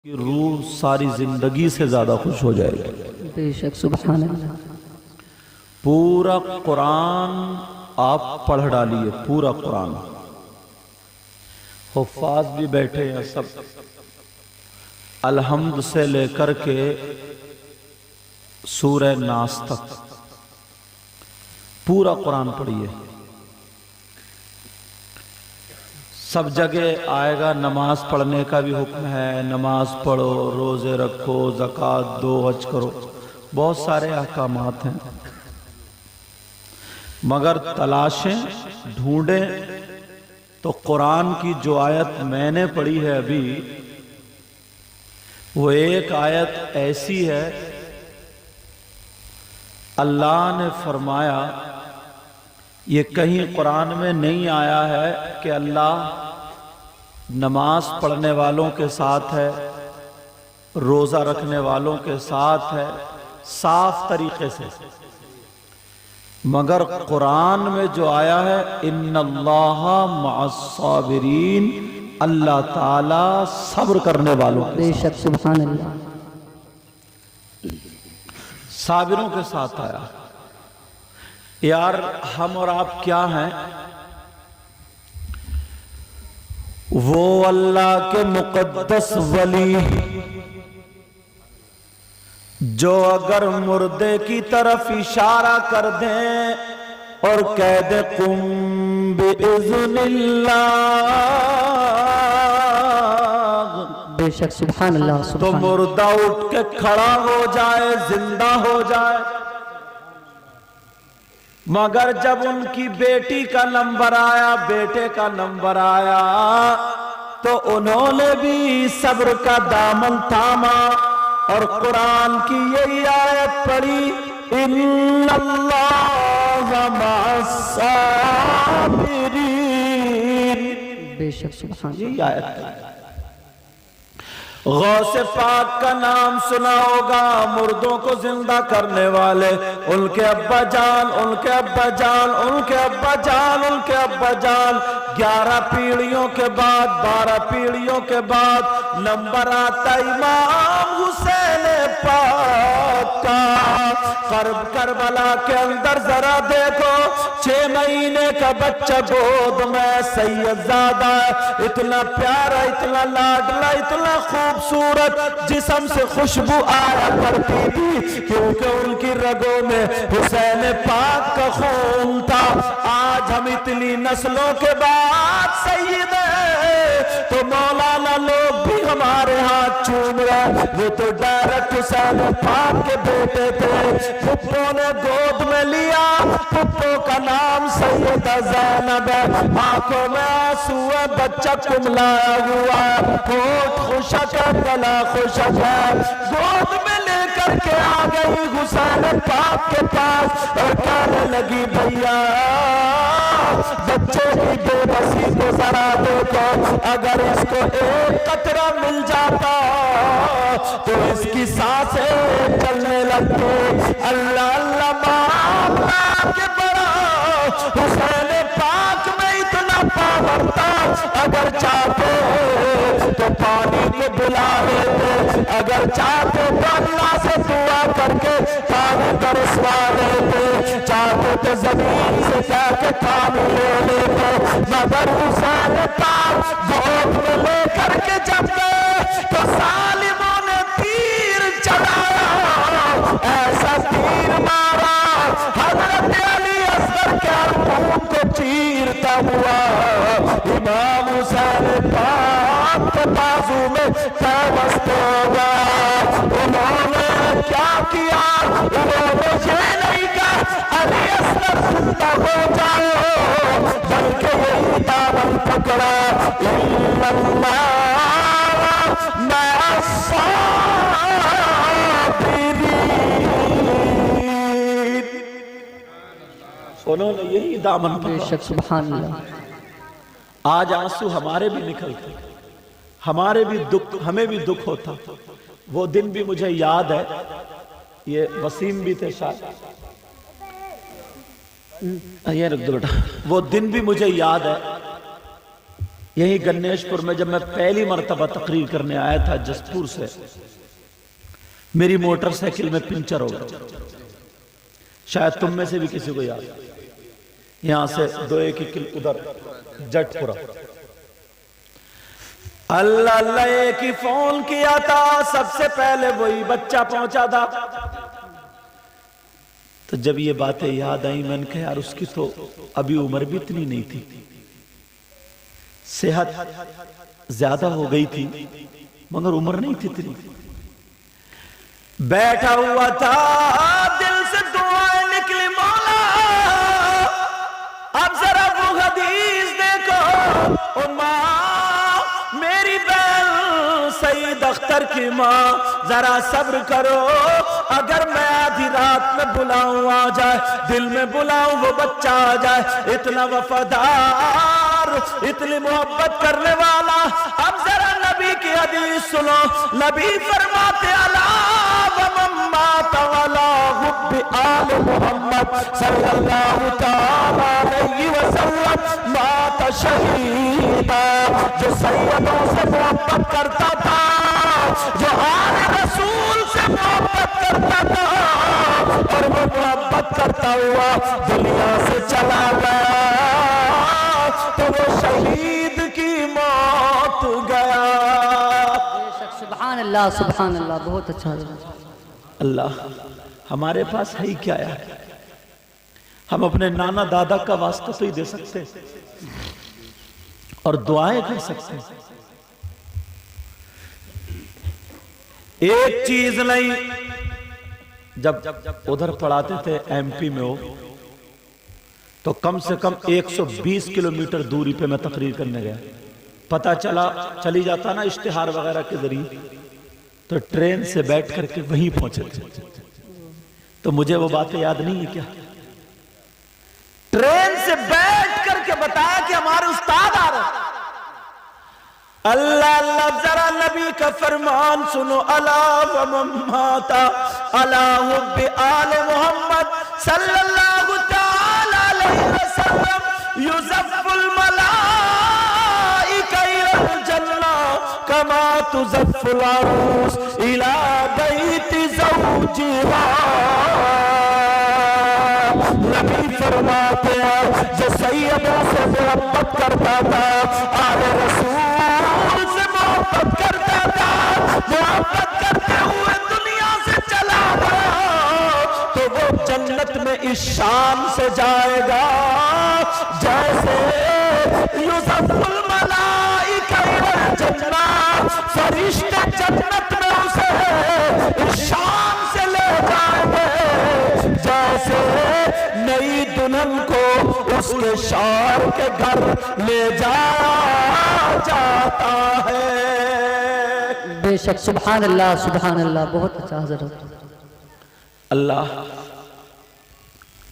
کہ روح ساری زندگی سے زیادہ خوش ہو جائے گی۔ بے شک سبحان اللہ۔ پورا قرآن آپ پڑھ ڈالیے، پورا قرآن، حفاظ بھی بیٹھے ہیں سب، الحمد سے لے کر کے سورہ ناس تک پورا قرآن پڑھیے۔ سب جگہ آئے گا نماز پڑھنے کا بھی حکم ہے، نماز پڑھو، روزے رکھو، زکوٰۃ دو، حج کرو، بہت سارے احکامات ہیں، مگر تلاشیں، ڈھونڈیں تو قرآن کی جو آیت میں نے پڑھی ہے ابھی، وہ ایک آیت ایسی ہے، اللہ نے فرمایا، یہ کہیں قرآن میں نہیں آیا ہے کہ اللہ نماز پڑھنے والوں کے ساتھ ہے، روزہ رکھنے والوں کے ساتھ ہے، صاف طریقے سے، مگر قرآن میں جو آیا ہے ان اللہ مع الصابرین، اللہ تعالی صبر کرنے والوں کے بے شک سبحان اللہ۔ صابروں کے ساتھ آیا۔ یار ہم اور آپ کیا ہیں؟ وہ اللہ کے مقدس ولی جو اگر مردے کی طرف اشارہ کر دیں اور کہہ دیں قم بِإِذْنِ اللہ، بے شک سبحان اللہ تو سبحان اللہ۔ مردہ اٹھ کے کھڑا ہو جائے، زندہ ہو جائے۔ مگر جب ان کی بیٹی کا نمبر آیا، بیٹے کا نمبر آیا، تو انہوں نے بھی صبر کا دامن تھاما اور قرآن کی یہی آیت پڑھی، ان اللہ مع الصابرین، بے شک سبحان اللہ۔ یہی آیت ہے۔ غوث پاک کا نام سنا ہوگا، مردوں کو زندہ کرنے والے، ان کے ابا جان، ان کے ابا جان، ان کے ابا جان، ان کے ابا جان، 11 پیڑھیوں کے بعد، 12 پیڑھیوں کے بعد نمبر آتا امام حسین پاک کا۔ کربلا کے اندر ذرا دیکھو، 6 مہینے کا بچہ گود میں سید زادہ ہے، اتنا پیارا، اتنا لاڈلا، اتنا خوبصورت، جسم سے خوشبو آیا کرتی تھی کیونکہ ان کی رگوں میں حسین پاک کا خون تھا۔ آج ہم اتنی نسلوں کے بعد سید ہیں تو مولانا لوگ بھی ہمارے ہاتھ چوم رہے، وہ تو ڈائریکٹ حسین پاک کے بیٹے تھے۔ پھپھو نے گود میں لیا، پھپھو کا نام سیدہ زینب ہے، آنکھوں میں آنسو ہے، بچہ کملایا ہوا ہے، ہوٹھ خشک ہے، گلا خشک ہے، گود میں لے کر کے آ گئی حسین پاک کے پاس اور کہنے لگی بھیا بچے کی بے بسی کو ذرا دیکھو، اگر اس کو ایک قطرہ مل جاتا تو اس کی سانسیں چلنے لگتی۔ اللہ اللہ باپ کے بڑا حسین پاک میں اتنا پاور تھا، اگر چاہتے تو پانی کو بلا لیتے، اگر چاہتے تو اللہ سے دعا کر کے پانی برسوا لیتے، چاہتے تو زمین سے جا کے پانی لے لیتے، مگر حسین پاک گود میں لے کر کے جب گئے تو ظالموں نے تیر چلایا، ایسا تیر مارا حضرت علی اصغر کے خون کو چیرتا ہوا امام حسین پاک کے بازو میں پیوست ہوگا۔ انہوں نے کیا کیا؟ انہوں نے یہ نہیں کہا علی اصغر زندہ ہو جاؤ، بلکہ یہی دامن پکڑا، ان اللہ مع الصابرین، انہوں نے یہی دامن بے پکڑا۔ شک سبحان اللہ۔ آج آنسو ہمارے بھی نکلتے، ہمارے بھی دکھ، ہمیں بھی دکھ ہوتا۔ وہ دن بھی مجھے یاد ہے، یہ وسیم بھی تھے شاید، یہ رکھ دو بیٹا، وہ دن بھی مجھے یاد ہے، یہی گنیش پور میں جب میں پہلی مرتبہ تقریر کرنے آیا تھا جسپور سے، میری موٹر سائیکل میں پنچر ہو گیا، شاید تم میں سے بھی کسی کو یاد، یہاں سے 2-1 ادھر جٹ پورا، اللہ اللہ ایک ہی فون کیا تھا، سب سے پہلے وہی بچہ پہنچا تھا۔ تو جب یہ باتیں یاد آئیں میں نے کہا یار اس کی تو ابھی عمر بھی اتنی نہیں تھی، صحت زیادہ ہو گئی تھی مگر عمر نہیں تھی اتنی، بیٹھا ہوا تھا دل سے دعائیں نکلی مولا اب ذرا وہ حدیث دیکھو، او ماں میری بہن سعید اختر کی ماں ذرا صبر کرو، اگر میں آدھی رات میں بلاؤں آ جائے، دل میں بلاؤں وہ بچہ آ جائے، اتنا وفادار اتنی محبت کرنے والا۔ اب ذرا نبی کی حدیث سنو، نبی فرماتے الا ومن مات ولا حب آل محمد صلی اللہ تعالی علیہ وسلم مات شہیدا، جو سیدوں سے محبت کرتا تھا، جو آل رسول سے محبت کرتا تھا اور وہ محبت کرتا ہوا دنیا سے چلا گیا تو وہ شہید کی موت گیا۔ سبحان اللہ سبحان اللہ، بہت اچھا۔ اللہ ہمارے پاس ہے ہی کیا ہے، ہم اپنے نانا دادا کا واسطہ تو ہی دے سکتے ہیں اور دعائیں کر سکتے ہیں، ایک چیز نہیں۔ جب ادھر پڑھاتے تھے ایم پی میں ہو تو کم سے کم 120 کلومیٹر دوری پہ میں تقریر کرنے گیا، پتہ چلی جاتا نا اشتہار وغیرہ کے ذریعے، تو ٹرین سے بیٹھ کر کے وہیں پہنچے تھے، تو مجھے وہ باتیں یاد نہیں ہے کیا؟ ٹرین سے بیٹھ کر کے بتایا کہ ہمارے استاد آ رہے ہیں۔ اللہ اللہ ذرا نبی کا فرمان سنو، الا ومن مات علی حب آل محمد صلی اللہ تعالی علیہ وسلم یزف الملائکہ الی الجنہ کما تزف العروس الی بیت زوجہا۔ نبی فرماتے ہیں جو سیدوں سے محبت کرتا تھا، آل رسول سے محبت کرتا تھا، محبت کرتے ہوئے دنیا سے چلا گیا تو وہ جنت میں اس شان سے جائے گا جیسے یوسف الملائکہ الی الجنہ، فرشتے جنت میں اسے اس شان سے لے جائیں گے جیسے نئی دلہن کو اس کے شوہر کے گھر لے جایا جاتا ہے۔ بے شک سبحان اللہ سبحان اللہ، بہت اچھا حضرت۔ اللہ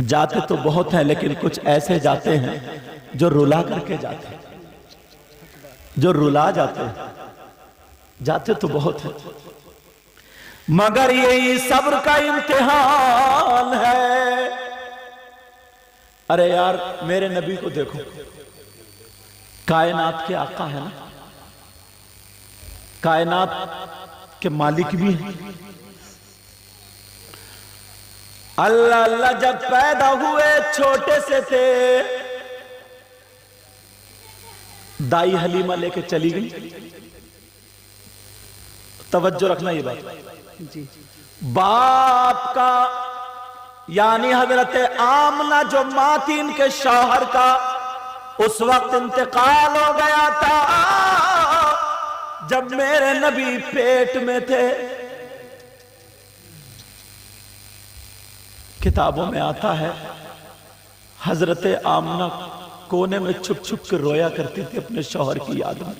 جاتے تو بہت ہیں لیکن کچھ ایسے جاتے ہیں جو رلا کر کے جاتے ہیں، جو رلا جاتے ہیں، جاتے تو بہت ہیں مگر یہی صبر کا امتحان ہے۔ ارے یار میرے نبی کو دیکھو، کائنات کے آقا ہے نا، کائنات کے مالک بھی ہیں۔ اللہ اللہ جب پیدا ہوئے چھوٹے سے تھے، دائی حلیمہ لے کے چلی گئی، توجہ رکھنا یہ بات، باپ کا یعنی حضرت آمنہ جو ماں تھی ان کے شوہر کا اس وقت انتقال ہو گیا تھا جب میرے نبی پیٹ میں تھے۔ کتابوں میں آتا ہے حضرت آمنہ کونے میں چھپ چھپ کے رویا کرتی تھی اپنے شوہر کی یاد میں،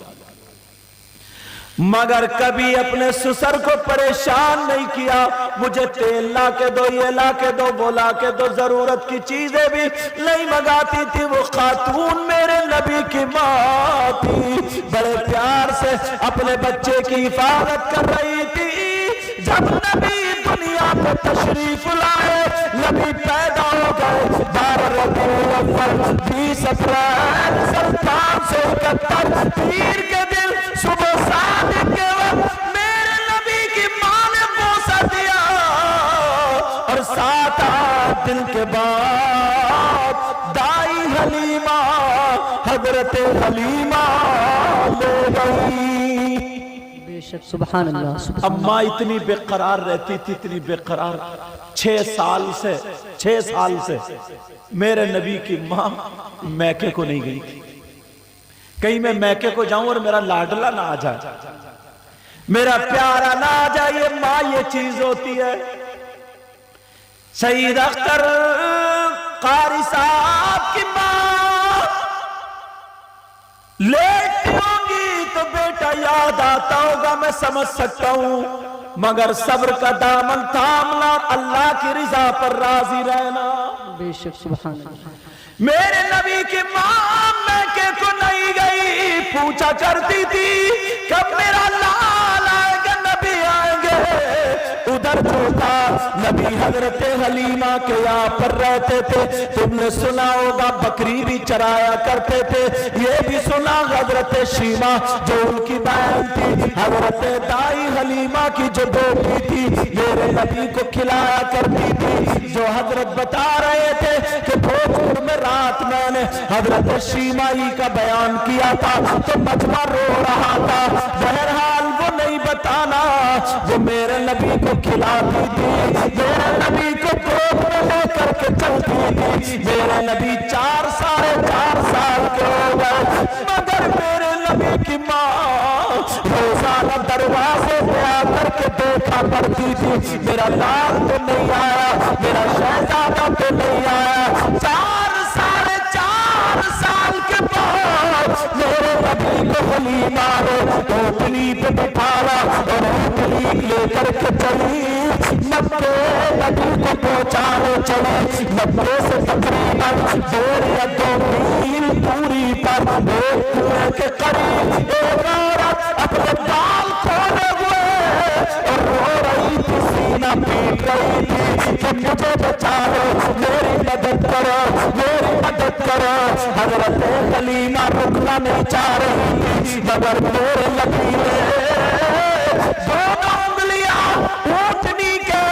مگر کبھی اپنے سسر کو پریشان نہیں کیا، مجھے تیل لا کے دو، یہ لا کے دو، وہ لا کے دو، ضرورت کی چیزیں بھی نہیں منگاتی تھی۔ وہ خاتون میرے نبی کی ماں تھی، بڑے پیار سے اپنے بچے کی حفاظت کر رہی تھی۔ جب نبی دنیا پہ تشریف لائے، نبی پیدا ہو گئے 12 ربیع الاول 20 اپریل 5 171 پیر کے دل صبح صادق کے وقت میرے نبی کی ماں نے بوسہ دیا، اور 7-8 دن کے بعد دائی حلیمہ حضرت حلیمہ لے گئی۔ بے شک سبحان اللہ سبحان اللہ۔ اماں اتنی بے قرار رہتی تھی، اتنی بے قرار، 6 سال سے میرے نبی کی ماں میکے کو نہیں گئی تھی۔ کہیں میں میکے کو جاؤں اور میرا لاڈلا نہ آ جائے، میرا پیارا نہ آ جائے، یہ ماں یہ چیز ہوتی ہے۔ سید اختر قاری صاحب کی ماں لیٹی ہوں گی تو بیٹا یاد آتا ہوگا، میں سمجھ سکتا ہوں، مگر صبر کا دامن تھامنا، اللہ کی رضا پر راضی رہنا۔ بے شک سبحان اللہ۔ میرے نبی کی ماں میکے کو نہیں گئی، پوچھا کرتی تھی کب میرا لال آئے گا، نبی آئیں گے۔ ادھر جو تھا نبی حضرت حلیمہ کے یہاں پر رہتے تھے، تم نے سنا ہوگا بکری بھی چرایا کرتے تھے، یہ بھی سنا حضرت شیمہ جو ان کی بہن تھی، حضرت دائی حلیمہ کی جو بیٹی تھی، میرے نبی کو کھلایا کرتی تھی۔ جو حضرت بتا رہے تھے کہ بھوجپور میں رات میں نے حضرت شیمہ ہی کا بیان کیا تھا تو مجمع رو رہا تھا، بہرحال وہ نہیں بتانا، وہ میرے نبی کو کھلاتی تھی، میرے نبی کو گود میں لے کر کے چلتی تھی۔ میرے نبی 4 ساڑھے 4 سال کے ہو گئے، مگر میرے نبی کی ماں روزانہ دروازے پہ آ کر کے دیکھا کرتی تھی، میرا لال تو نہیں آیا، میرا شہزادہ تو نہیں آیا۔ 4 ساڑھے 4 سال کے بعد میرے نبی کو حلیمہ نے اونٹنی پہ بٹھایا اور اونٹنی لے کر کے چلی مکے، نبی کو پہنچانے چلی۔ مکے سے تقریباً 1.5 یا 2 میل دوری پر ایک کنویں کے قریب ایک عورت اپنے بال کھولے ہوئے اور رو رہی تھی، سینہ پیٹ رہی تھی کہ مجھے بچا لو، میری مدد کرو، میری مدد کرو۔ حضرت حلیمہ رکنا نہیں چاہ رہی تھی، مگر میرے نبی نے دونوں انگلیاں اونٹنی کے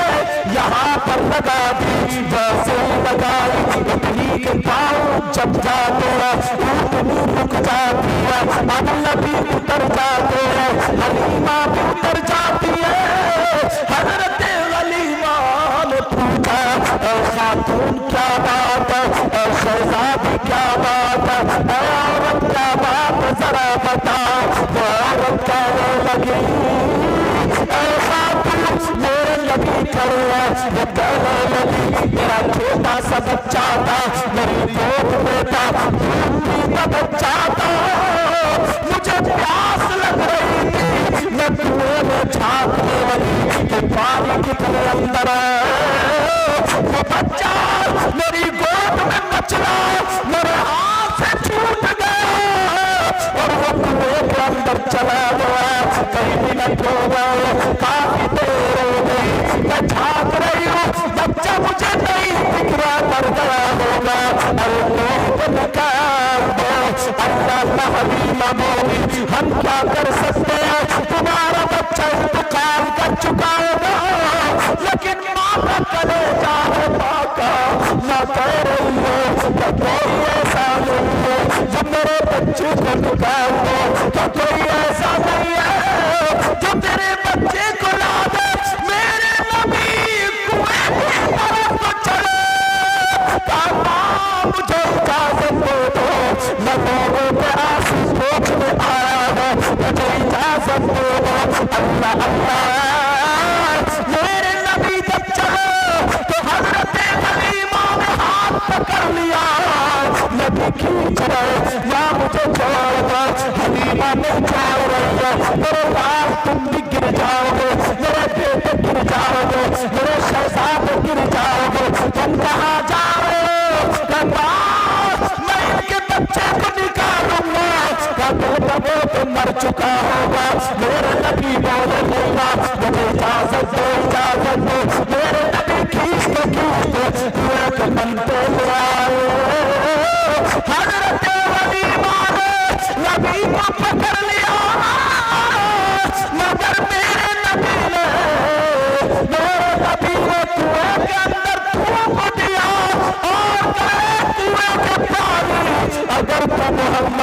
یہاں پر لگا دی، جیسے ہی لگائی اونٹنی کے پاؤں جب جاتے ہیں اونٹنی رک جاتی ہے، اب نبی اتر جاتے ہیں، حلیمہ بھی اتر جاتی ہے۔ حضرت حلیمہ نے پوچھا اے خاتون کیا بات ہے، اے شہزادی کیا بات ہے، اے عورت کیا بات ہے، ذرا بتا۔ وہ عورت کہنے لگی اے خاتون میرے نبی کھڑے ہیں، وہ کہنے لگی میرا چھوٹا سا بچہ تھا، میری گود میں تھا، دودھ پیتا بچہ تھا، مجھے پیاس لگ رہی تھی، میں کنویں میں جھانکنے لگی کہ پانی کتنے اندر ہے، وہ بچہ میری گود میں مچلا میرے ہاتھ سے چھوٹ گیا اور وہ کنویں کے اندر چلا گیا۔ کئی منٹ ہو گئے، کافی دیر ہو گئی، میں جھانک رہی ہوں، بچہ مجھے نہیں دکھ رہا، مر گیا ہوگا، اللہ کو نکال دو۔ اللہ حلیمہ بولی ہم کیا کر سکتے ہیں، تمہارا بچہ انتقال کر چکا ہوگا، لیکن ماں کا کلیجہ ہے پاکا، نہ کہہ رہی ہے کہ کوئی ایسا نہیں ہے جو میرے بچے کو نکال دو، کہ کوئی ایسا نہیں ہے جو تیرے بچے کو لا دے۔ میرے نبی کنویں کی طرف کو چلے، کہا مجھے اجازت دے دو، میں لوگوں کے آنسو پوچھنے آیا ہوں، مجھے اجازت دے دو۔ اللہ اللہ، میرے نبی جب چلے تو حضرت حلیمہ نے ہاتھ پکڑ لیا، نبی کھینچ رہے یا مجھے چھوڑ دو، حلیمہ نہیں چھوڑ رہی ہے، میرے لال تم بھی گر جاؤ گے، میرے بیٹے گر جاؤ گے، میرے شہزادے گر جاؤ گے، تم کہاں جا رہے ہو؟ کہتا میں ان کے بچے کو نکالوں گا، کہتا وہ تو مر چکا ہوگا۔ میرے نبی بولے لینا مجھے اجازت دو، اجازت دو، میرے نبی کھینچتے کھینچتے کنویں کے بنتے ہوئے آئے۔ حضرت حلیمہ نے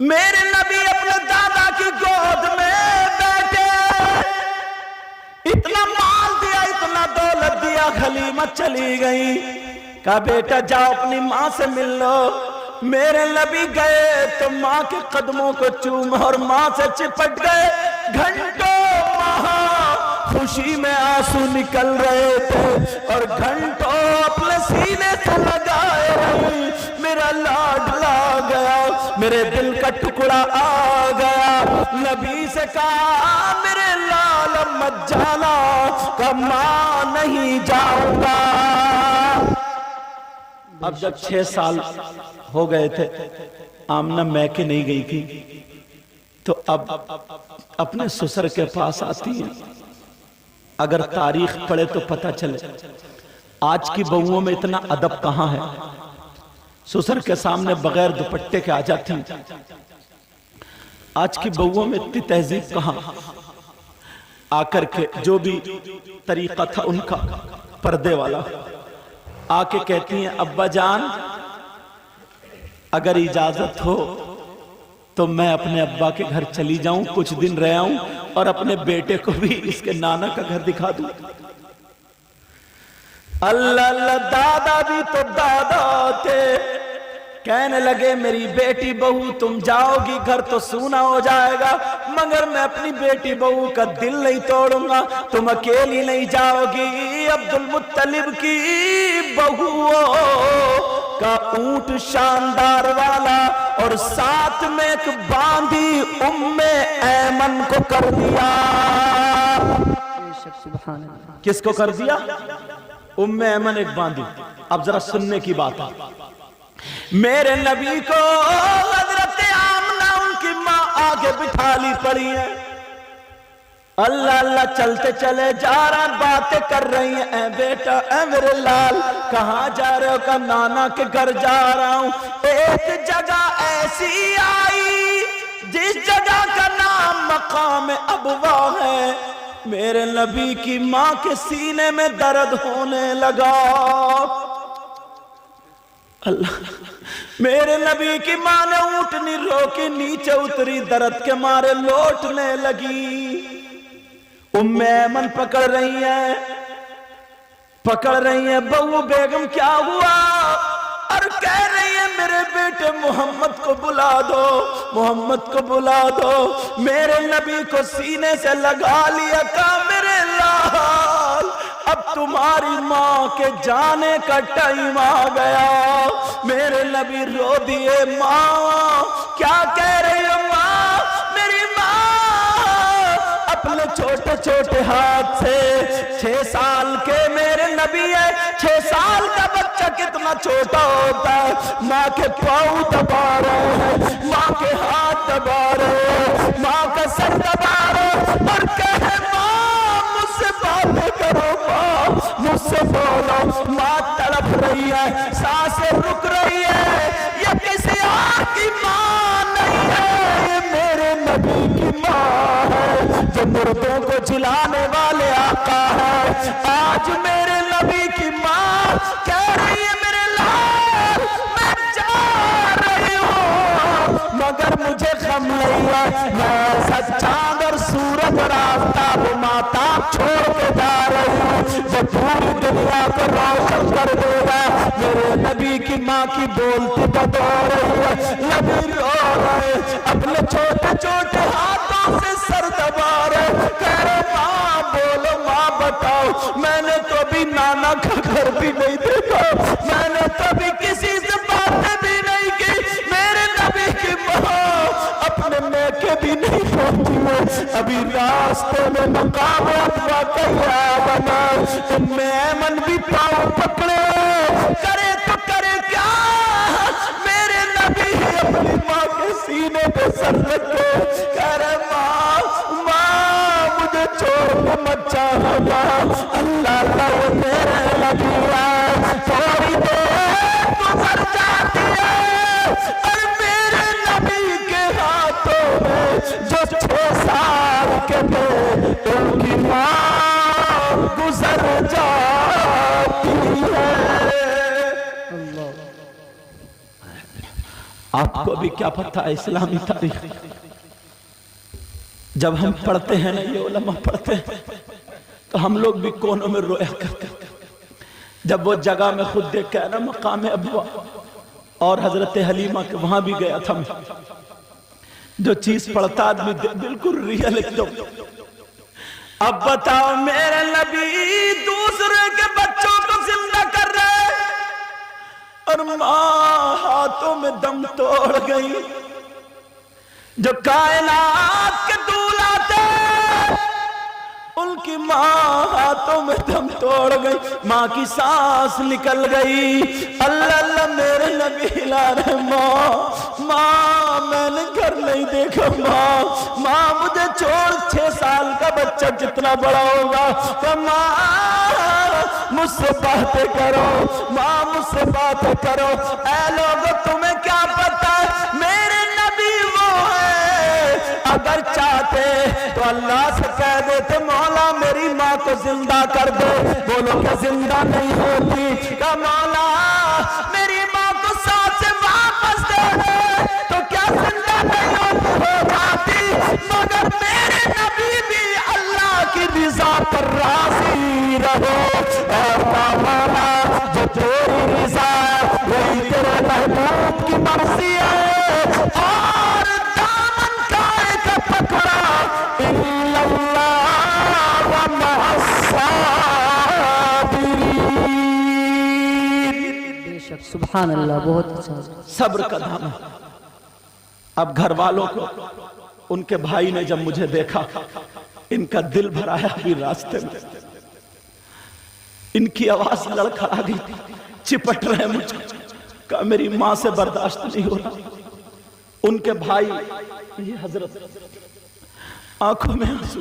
میرے نبی اپنے دادا کی گود میں بیٹھے، اتنا مال دیا، اتنا دولت دیا، حلیمہ چلی گئی، کہا بیٹا جاؤ اپنی ماں سے مل لو۔ میرے نبی گئے تو ماں کے قدموں کو چوما اور ماں سے چپٹ گئے، گھنٹوں وہاں خوشی میں آنسو نکل رہے تھے اور گھنٹوں اپنے سینے سے لگائے رہی۔ میرا لاڈلا گیا، میرے دل کا ٹکڑا آ گیا۔ نبی سے کہا میرے لال مت جانا، کہ ماں نہیں جاؤں گا۔ اب جب 6 سال ہو گئے تھے، آمنہ میکے نہیں گئی تھی، تو اب اپنے سسر کے پاس آتی ہیں۔ اگر تاریخ پڑھے تو پتہ چلے آج کی بہوؤں میں اتنا ادب کہاں ہے۔ سسر کے سامنے بغیر دوپٹے کے آ جاتی ہیں۔ آج کی بہوؤں میں اتنی تہذیب کہاں۔ آ کر کے جو بھی طریقہ تھا ان کا پردے والا، آ کے کہتی ہیں ابا جان اگر اجازت ہو تو میں اپنے ابا کے گھر چلی جاؤں، کچھ دن رہ آؤں اور اپنے بیٹے کو بھی اس کے نانا کا گھر دکھا دوں۔ اللہ اللہ، دادا بھی تو دادا تھے، کہنے لگے میری بیٹی بہو تم جاؤ گی گھر تو سونا ہو جائے گا، مگر میں اپنی بیٹی بہو کا دل نہیں توڑوں گا، تم اکیلی نہیں جاؤ گی۔ عبد المطلب کی بہو کا اونٹ شاندار والا اور ساتھ میں ایک باندھی ام ایمن کو کر دیا۔ کس کو کر دیا؟ ام ایمن ایک باندھی۔ اب ذرا سننے کی بات ہے، میرے نبی کو حضرت آمنہ ان کی ماں آگے بٹھا لی پڑی ہے۔ اللہ اللہ چلتے چلے جا رہا، باتیں کر رہی ہیں، اے بیٹا اے میرے لال کہاں جا رہے ہو؟ کہ نانا کے گھر جا رہا ہوں۔ ایک جگہ ایسی آئی جس جگہ کا نام مقام ابوا ہے۔ میرے نبی کی ماں کے سینے میں درد ہونے لگا۔ اللہ، میرے نبی کی ماں نے اونٹنی روکی، نیچے اتری، درد کے مارے لوٹنے لگی۔ ام ایمن پکڑ رہی ہیں بہو بیگم کیا ہوا، اور کہہ رہی ہے میرے بیٹے محمد کو بلا دو، محمد کو بلا دو۔ میرے نبی کو سینے سے لگا لیا، کہا میرے لال اب تمہاری ماں کے جانے کا ٹائم آ گیا۔ میرے نبی رو دیے، ماں کیا کہہ رہی ہو ماں؟ میری ماں اپنے چھوٹے چھوٹے ہاتھ سے 6 سال کے میرے نبی ہے، 6 سال کا بچہ کتنا چھوٹا ہوتا ہے، ماں کے پاؤں دبا رہے ہیں، ماں کے ہاتھ دبا رہے ہیں، ماں کا سر دبا رہے ہیں اور کہے ماں مجھ سے باتیں کرو، ماں مجھ سے بولو۔ ماں تڑپ رہی ہے، سانسیں رک رہی ہے، یہ کسی اور کی ماں نہیں ہے، یہ میرے نبی کی ماں ہے جو مردوں کو جلانے والے آقا ہے۔ آج میرے نبی کی ماں کہہ رہی ہے میرے لال میں جا رہی ہوں مگر مجھے غم نہیں ہے، میں ایسا چاند اور سورج اور آفتاب و ماہتاب چھوڑ کے جا رہی ہوں جو پوری دنیا کو روشن کر دے گا۔ میرے نبی کی ماں کی بولتی بتا رہی ہے، نبی رو رہے اپنے چھوٹے چھوٹے ہاتھوں سے سر دبا رہے، کہہ رہے ماں بولو، ماں بتاؤ، میں نے تو بھی نانا کا گھر بھی نہیں دیکھا، میں نے تو بھی کسی سے باتیں بھی نہیں کی، میرے نبی کی ماں اپنے میکے بھی نہیں پہنچی ہے، ابھی راستے میں مقام ابوا کیا بنا۔ ام ایمن بھی پاؤں پکڑے، کرے تو کرے کیا، میرے نبی اپنی ماں کے سینے پہ سر رکھے، کہہ رہے ماں مجھے چھوڑ کے مت جانا ماں، اللہ اللہ وہ میرے نبی ہے۔ تھوڑی دیر گزر جاتی ہے اور میرے نبی کے ہاتھوں میں جو 6 سال کے تھے ان کی ماں گزر جاتی ہے۔ آپ کو بھی کیا پتہ ہے اسلامی تاریخ؟ جب ہم پڑھتے ہیں نا، یہ علماء پڑھتے ہیں تو ہم لوگ بھی کونوں میں رویا کرتے ہیں۔ جب وہ جگہ میں خود دیکھا ہے نا مقام ابوا اور حضرت حلیمہ کے وہاں بھی گیا تھا میں، جو چیز پڑھتا آدمی بالکل ریئل ایک دم۔ اب بتاؤ میرے نبی دوسرے کے بچوں کو زندہ کر رہے اور ماں ہاتھوں میں دم توڑ گئی۔ جو کائنات کے دولہ تھے ان کی ماں ہاتھوں میں دم توڑ گئی، ماں کی سانس نکل گئی۔ اللہ اللہ میرے نبی ہلا رہے، ماں میں نے گھر نہیں دیکھا، ماں مجھے چھوڑ، 6 سال کا بچہ کتنا بڑا ہوگا، کہ ماں مجھ سے باتیں کرو، ماں مجھ سے باتیں کرو۔ اے لوگو تمہیں کیا پتا ہے میرے نبی وہ ہے، اگر چاہتے تو اللہ سے کہہ دیتے مولا میری ماں کو زندہ کر دے، بولو کہ زندہ نہیں ہوتی، کہ مولا میری ماں کو ساتھ سے واپس دے دے، تو کیا زندہ نہیں ہو جاتی؟ مگر میرے نبی بھی اللہ کی رضا پر راضی رہو، اور مولا جو تیری رضا ہے وہی تیرے محبوب کی مرضی ہے، اور دامن کائے کا پکڑا اِلَّا اللَّهُ وَمَعَ الصَّابِرِينَ۔ بے شک سبحان اللہ، بہت اچھا۔ صبر کا دامن۔ اب گھر والوں کو، ان کے بھائی نے جب مجھے دیکھا، ان کا دل بھر آیا ابھی راستے میں، ان کی آواز لڑکھڑا گئی تھی، چپٹ رہے مجھے، کہا میری ماں سے برداشت نہیں ہو رہا۔ ان کے بھائی یہ حضرت آنکھوں میں آنسو،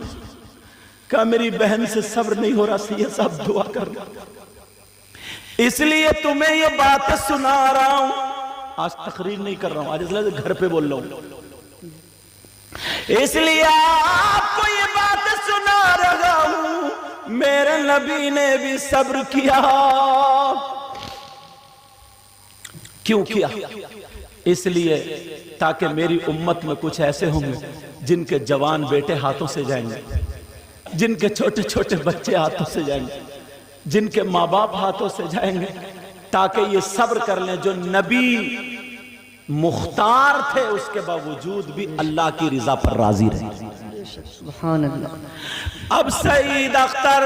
کہا میری بہن سے صبر نہیں ہو رہا، سید صاحب دعا کر رہا۔ اس لیے تمہیں یہ بات سنا رہا ہوں، آج تقریر نہیں کر رہا ہوں، آج اس لیے گھر پہ بول رہا ہوں، اس لیے آپ کو یہ بات سنا رہا ہوں۔ میرے نبی نے بھی صبر کیا۔ کیوں کیا؟ اس لیے تاکہ میری امت میں کچھ ایسے ہوں گے جن کے جوان بیٹے ہاتھوں سے جائیں گے، جن کے چھوٹے چھوٹے بچے ہاتھوں سے جائیں گے، جن کے ماں باپ ہاتھوں سے جائیں گے، تاکہ یہ صبر کر لیں جو نبی مختار تھے اس کے باوجود بھی اللہ کی رضا پر راضی رہے۔ سبحان اللہ۔ اب سعید اختر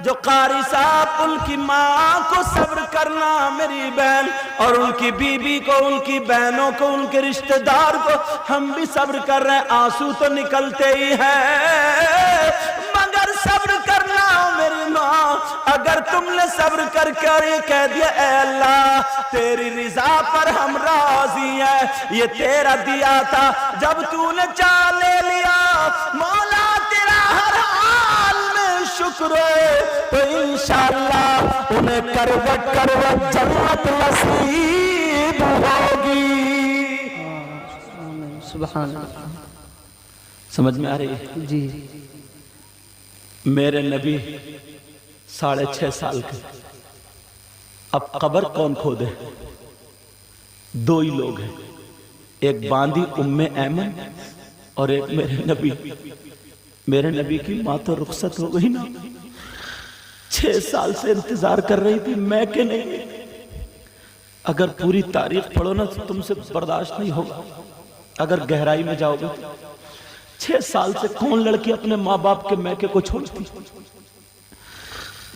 جو قاری صاحب، ان کی ماں کو صبر کرنا، میری بہن اور ان کی بیوی کو، ان کی بہنوں کو، ان کے رشتہ دار کو، ہم بھی صبر کر رہے ہیں، آنسو تو نکلتے ہی ہیں، مگر صبر کرنا میری ماں۔ اگر تم نے صبر کر کے یہ کہہ دیا اے اللہ تیری رضا پر ہم راضی ہیں، یہ تیرا دیا تھا، جب تو نے چاہ لے لیا، مولا تیرا ہر حال میں شکر ہے، تو انشاءاللہ انہیں کروٹ کروٹ جنت نصیب ہوگی۔ سبحان اللہ۔ سمجھ میں آ رہی ہے؟ جی۔ میرے نبی 6.5 سال کے، اب قبر کون کھودے؟ 2 ہی لوگ ہیں، ایک باندی ام ایمن اور ایک میرے نبی۔ میرے نبی کی ماں تو رخصت ہو گئی نا، 6 سال سے انتظار کر رہی تھی، میں کہ نہیں۔ اگر پوری تاریخ پڑھو نا تو تم سے برداشت نہیں ہوگا، اگر گہرائی میں جاؤ گے۔ 6 سال سے کون لڑکی اپنے ماں باپ کے میکے کو چھوڑتی؟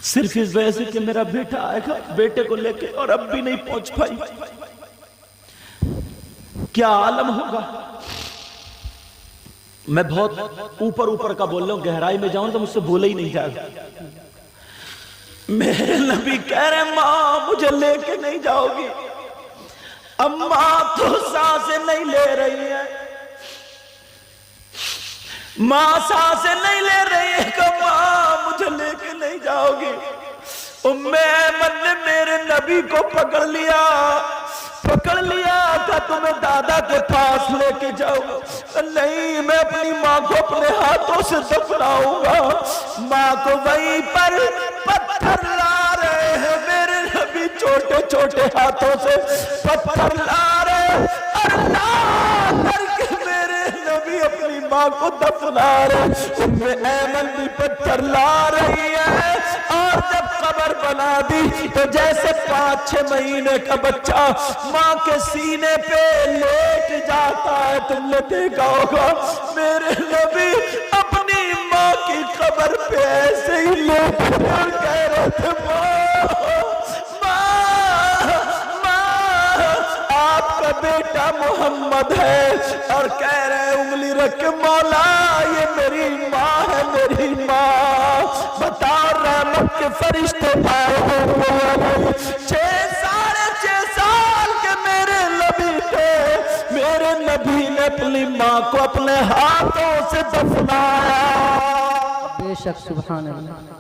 صرف اس وجہ سے کہ میرا بیٹا آئے گا، بیٹے کو لے کے، اور اب بھی نہیں پہنچ پائی۔ کیا عالم ہوگا؟ میں بہت اوپر کا بول رہا ہوں، گہرائی میں جاؤں تو مجھ سے بولا ہی نہیں جائے گا۔ میرے نبی کہہ رہے ماں مجھے لے کے نہیں جاؤ گی، اماں تو سانسیں نہیں لے رہی ہے، ماں سانسیں نہیں لے رہی ہے، کہ ماں مجھے لے کے نہیں جاؤ گی۔ ام ایمن نے میرے نبی کو پکڑ لیا کہ تمہیں دادا کے پاس لے کے جاؤ۔ نہیں، میں اپنی ماں کو اپنے ہاتھوں سے دفناؤں گا۔ ماں کو وہیں پر پتھر لا رہے ہیں، میرے نبی چھوٹے چھوٹے ہاتھوں سے پتھر لا رہے ہیں۔ لا کر کے میرے نبی اپنی ماں کو دفنا رہے، ایمن بھی پتھر لا رہی ہے، اور جب قبر بنا دی تو جیسے 5-6 مہینے کا بچہ ماں کے سینے پہ لیٹ جاتا ہے، تم نے دیکھا ہوگا میرے نبی اپنی ماں کی قبر پہ ایسے ہی لیٹ کر کہہ رہے تھے آپ کا بیٹا محمد ہے، اور کہہ رہے انگلی رکھ کے مولا یہ میری ماں ہے، میری ماں۔ بتا رحمت کے فرشتے آئے ہوئے 6 سال کے میرے نبی تھے، میرے نبی نے اپنی ماں کو اپنے ہاتھوں سے دفنایا۔ بے شک سبحان اللہ۔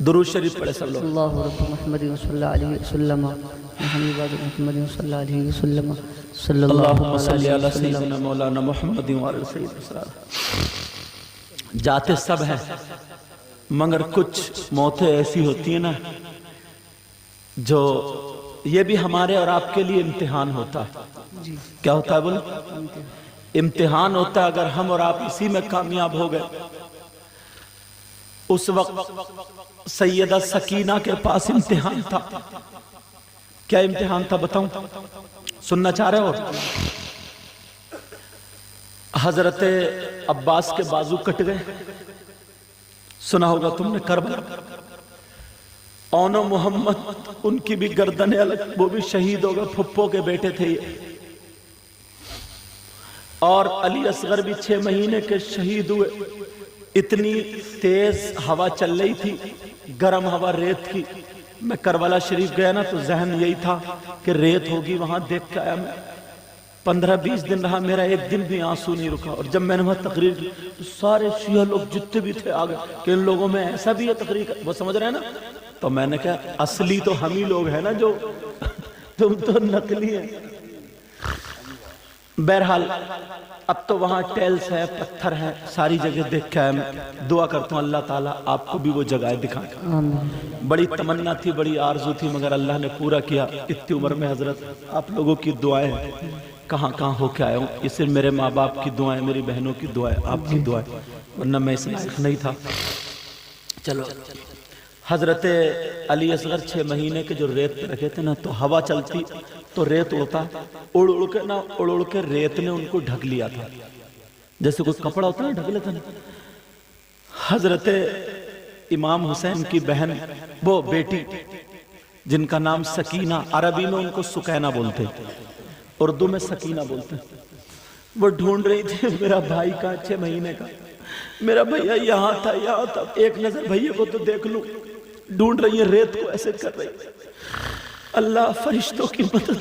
درود شریف پڑھے سب لوگ۔ اللہ رب محمد صلی اللہ علیہ وسلم، محمد محمد صلی اللہ علیہ وسلم، صلی اللہم اللہ صلی علیہ علی وسلم۔ سیدنا مولانا محمد وعلی سیدنا۔ جاتے سب ہیں مگر کچھ موتیں ایسی ہوتی ہیں نا جو یہ بھی ہمارے اور آپ کے لیے امتحان ہوتا ہے۔ کیا ہوتا ہے بولو؟ امتحان ہوتا ہے۔ اگر ہم اور آپ اسی میں کامیاب ہو گئے، اس وقت سیدہ سکینہ کے پاس امتحان تھا۔ کیا امتحان تھا بتاؤں؟ سننا چاہ رہے ہو؟ حضرت عباس کے بازو کٹ گئے، سنا ہوگا تم نے، کربلا۔ اونو محمد ان کی بھی گردنیں الگ، وہ بھی شہید ہو گئے، پھپھو کے بیٹے تھے یہ۔ اور علی اصغر بھی 6 مہینے کے شہید ہوئے۔ اتنی تیز ہوا چل رہی تھی، گرم ہوا ریت کی۔ میں کربلا شریف گیا نا تو ذہن یہی تھا کہ ریت ہوگی، وہاں دیکھ کے آیا میں۔ 15-20 دن رہا، میرا ایک دن بھی آنسو نہیں رکا۔ اور جب میں نے وہاں تقریر کی تو سارے شیعہ لوگ جتنے بھی تھے آگے کہ ان لوگوں میں ایسا بھی ہے تقریر، وہ سمجھ رہے ہیں نا؟ تو میں نے کہا اصلی تو ہم ہی لوگ ہیں نا، جو تم تو نقلی ہیں۔ بہرحال اب تو وہاں ٹیلز ہے، پتھر ہے، ساری جگہ دیکھ کے آیا میں۔ دعا کرتا ہوں اللہ تعالیٰ آپ کو بھی وہ جگہ دکھائے۔ بڑی تمنا تھی، بڑی آرزو تھی، مگر اللہ نے پورا کیا۔ اتنی عمر میں حضرت آپ لوگوں کی دعائیں کہاں کہاں ہو کے آیا ہوں۔ یہ صرف میرے ماں باپ کی دعائیں، میری بہنوں کی دعائیں، آپ کی دعائیں، ورنہ میں اس لائق نہیں تھا۔ چلو حضرت علی اصغر 6 مہینے کے جو ریت پہ رکھے تھے نا، تو ہوا چلتی تو ریت ہوتا، اڑ اڑ کے ریت نے ان کو ڈھک لیا تھا، جیسے کوئی کپڑا ہوتا ہے ڈھک لیتا نا۔ حضرت امام حسین کی بہن، وہ بیٹی جن کا نام سکینہ، عربی میں ان کو سکینہ بولتے، اردو میں سکینہ بولتے، وہ ڈھونڈ رہی تھی میرا بھائی کہاں، 6 مہینے کا میرا بھیا یہاں تھا، یہاں تھا، ایک نظر بھیا کو تو دیکھ لوں۔ ڈھونڈ رہی ہے، ریت کو ایسے کر رہی ہے۔ اللہ فرشتوں کی مدد،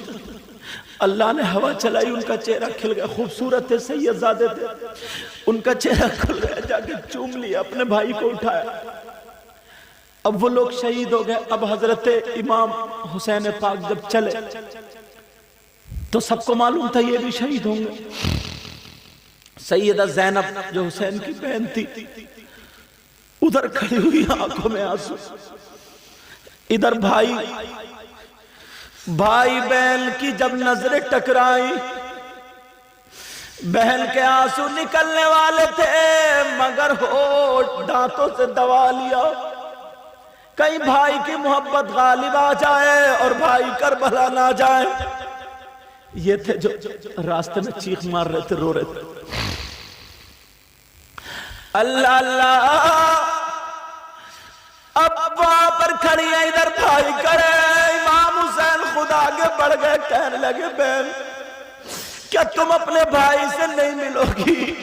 اللہ نے ہوا چلائی، ان کا چہرہ کھل گیا۔ خوبصورت تھے، سید زادے تھے، ان کا چہرہ کھل گیا، جا کے چوم لیا، اپنے بھائی کو اٹھایا۔ اب وہ لوگ شہید ہو گئے۔ اب حضرت امام حسین پاک جب چلے تو سب کو معلوم تھا یہ بھی شہید ہوں گے۔ سیدہ زینب جو حسین کی بہن تھی ادھر کھڑی ہوئی، آنکھوں میں آنسو، ادھر بھائی بہن کی جب نظریں ٹکرائی، بہن کے آنسو نکلنے والے تھے مگر ہونٹ دانتوں سے دبا لیا، کہیں بھائی کی محبت غالب آ جائے اور بھائی کربلا نہ جائے۔ یہ تھے جو راستے میں چیخ مار رہے تھے، رو رہے تھے، اللہ اللہ۔ اب وہاں پر کھڑی ہے، ادھر بھائی کرے، امام حسین خود آگے بڑھ گئے، کہنے لگے بہن کیا تم اپنے بھائی سے نہیں ملو گی؟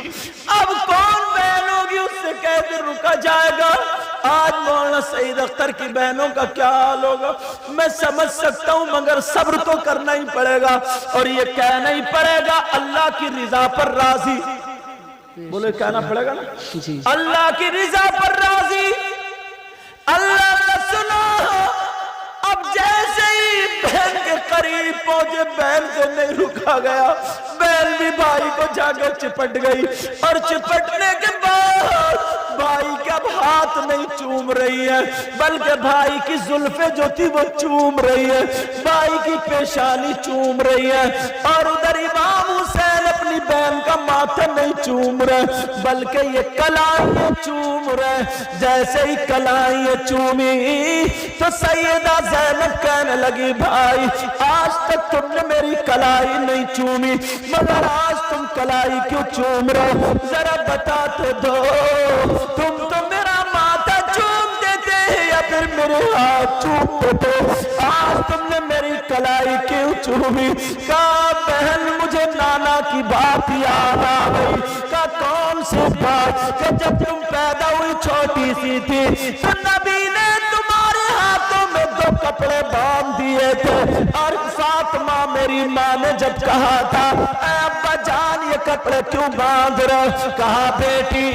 اب کون بہن ہوگی، اس سے کہہ دے رکا جائے گا۔ آج مولانا سعید اختر کی بہنوں کا کیا حال ہوگا میں سمجھ سکتا ہوں، مگر صبر تو کرنا ہی پڑے گا، اور یہ کہنا ہی پڑے گا اللہ کی رضا پر راضی۔ بولے کہنا پڑے گا نا، اللہ کی رضا پر راضی۔ اللہ نے سنا، اب جیسے ہی بہن کے قریب پہنچے، بہن سے نہیں رکا گیا، بہن بھی بھائی کو جا کے چپٹ گئی، اور چپٹنے کے بعد بھائی کا ہاتھ نہیں چوم رہی ہے بلکہ بھائی کی زلفیں جو تھی وہ چوم رہی ہے، بھائی کی پیشانی چوم رہی ہے، اور ادھر امام حسین اپنی بہن کا ماتھا نہیں چوم رہے بلکہ یہ کلائیں چوم رہے۔ جیسے ہی کلائیں چومی تو سیدہ زینب کہنے لگی بھائی آج تک تم نے میری کلائی نہیں چومی مگر آج تم کلائی کیوں چوم رہے؟ ذرا بتاتے دو، تم تو میرا ماتھا چوم دیتے یا پھر میرے ہاتھ چومتے تھے، آج تم نے میری کلائی کیوں چومی؟ کہا بہن مجھے نانا کی بات یاد آ گئی۔ کہا کون سی بات؟ کہ جب تم پیدا ہوئی چھوٹی سی تھی تو نبی نے تمہارے ہاتھوں میں 2 کپڑے باندھ دیے تھے، اور فاطمہ میری ماں نے جب کہا تھا اے ابا جان یہ کپڑے کیوں باندھ رہے؟ کہا بیٹی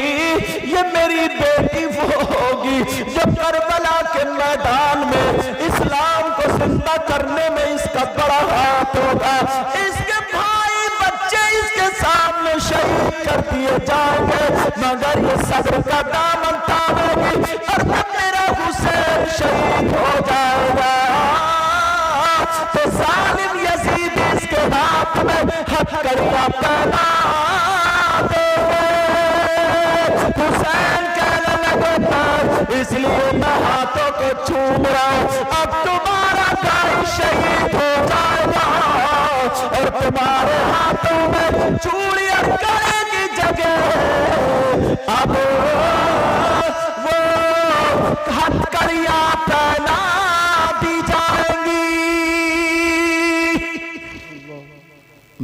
یہ میری بیٹی وہ ہوگی جو کربلا کے میدان میں اسلام کو زندہ کرنے میں اس کا بڑا ہاتھ ہوگا، اس کے بھائی بچے اس کے سامنے شہید کر دیے جائیں گے مگر یہ صبر کا دامن تھامے گی، اور جب میرا حسین شہید ہو جائے گا تو ظالم یزید اس کے ہاتھ میں ہتھکڑیاں پہنا دے گے۔ حسین کہنے لگے تھا اس لیے میں ہاتھوں کو چوم رہا ہوں، اب تمہارا بھائی شہید ہو جائے گا اور تمہارے ہاتھوں میں چوڑی اور کڑے کی جگہ اب وہ ہتھکڑیاں پہنا دی جائیں گی۔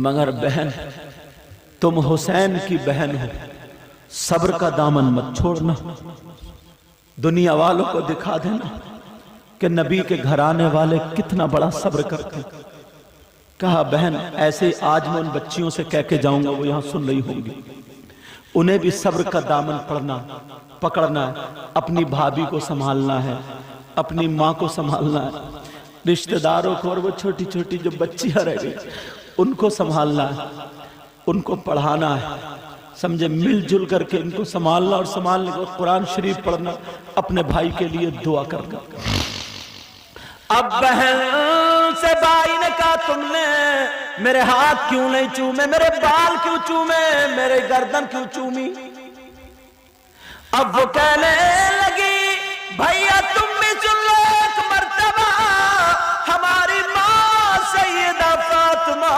مگر بہن تم حسین کی بہن ہو، صبر کا دامن مت چھوڑنا، دنیا والوں کو دکھا دینا کہ نبی کے گھرانے والے کتنا بڑا صبر کرتے ہیں۔ کہا بہن ایسے آج میں ان بچیوں سے کہہ کے جاؤں گا، وہ یہاں سن رہی ہوں گی، انہیں بھی صبر کا دامن پکڑنا ہے، اپنی بھابھی کو سنبھالنا ہے، اپنی ماں کو سنبھالنا ہے، رشتہ داروں کو، اور وہ چھوٹی چھوٹی جو بچیاں رہ گئی ان کو سنبھالنا ہے، ان کو پڑھانا ہے، سمجھے، مل جل کر کے ان کو سنبھالنا، اور سنبھالنے کو قرآن شریف پڑھنا، اپنے بھائی کے لیے دعا کرنا۔ اب بہن سے بھائی نے کہا تم نے میرے ہاتھ کیوں نہیں چومے، میرے بال کیوں چومے، میرے گردن کیوں چومی؟ اب وہ کہنے لگی بھیا تم بھی سن لو ایک مرتبہ، ہماری ماں سیدہ فاطمہ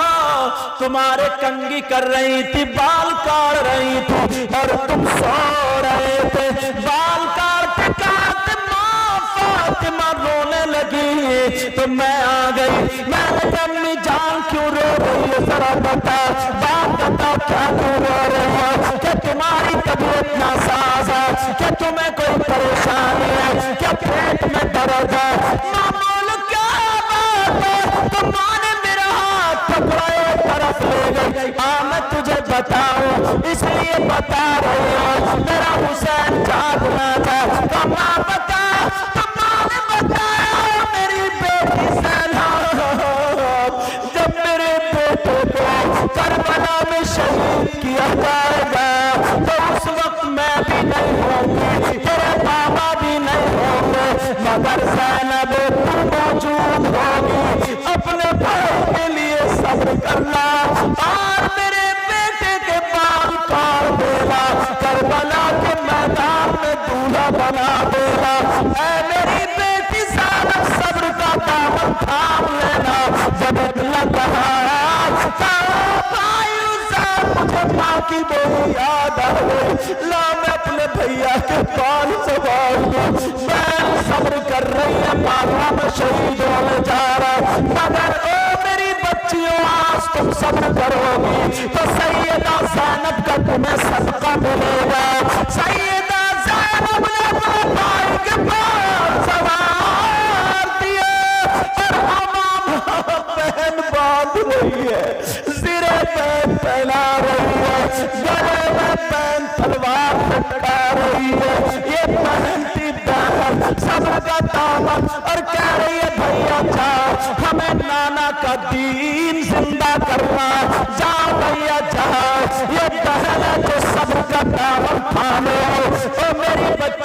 تمہارے کنگھی کر رہی تھی، بال کاٹ رہی تھی اور تم سو رہے تھے، بال کاٹتے کاٹتے ماں فاطمہ رونے لگی تو میں آ گئی، میں نے کہا امی جان کیوں رو رہی ہے، ذرا بتا، بات بتا کیا کیوں رو رہے ہو، کہ تمہاری طبیعت ناساز ہے، کہ تمہیں کوئی پریشانی ہے، کیا پیٹ میں درد ہے؟ ماں بولو کیا بات ہے؟ تو ماں نے میرا ہاتھ پکڑا ایک طرف لے گئی، میں تجھے بتاؤں اس لیے بتا رہی ہوں، میرا حسین جاگنا تھا، تو ماں بتا، تو ماں نے بتایا میری بیٹی زینب جب میرے بیٹے کو کربلا میں شہید کیا جائے گا تو اس وقت میں بھی نہیں ہوں گی، تیرے بابا بھی نہیں ہوں گے، مگر زینب تو موجود ہوگی، اپنے بھائی کے لیے صبر کرنا اور میرے بیٹے کے بال کاٹ دینا، کربلا کے میدان میں دولہا بنا دینا، اے میری بیٹی زینب صبر کا دامن تھام لینا۔ جب اتنا کہا بھائی حسین مجھے ماں کی بولی یاد آ گئی، لا میں اپنے بھیا کے بال سنبھال دوں، میں صبر کر رہی ہے، ماں میں شہید ہونے جا رہا، مگر او میری بچیوں آج تم صبر کرو گی تو سیدہ زینب کا تمہیں صدقہ ملے گا۔ سیدہ زینب نے اپنے بھائی کے بال سنوار دیے اور ہمارا بہن باندھ رہی ہے، سرے پہ پھیلا رہی ہے، گلے میں بہن تلوار لٹکا رہی ہے، یہ پہنتی بہن صبر کا دامن اور کہہ رہی ہے بھیا جا ہمیں نانا کا دین زندہ کرنا، جا بھیا جا، یہ بہن ہے جو صبر کا دامن تھامے، او میرے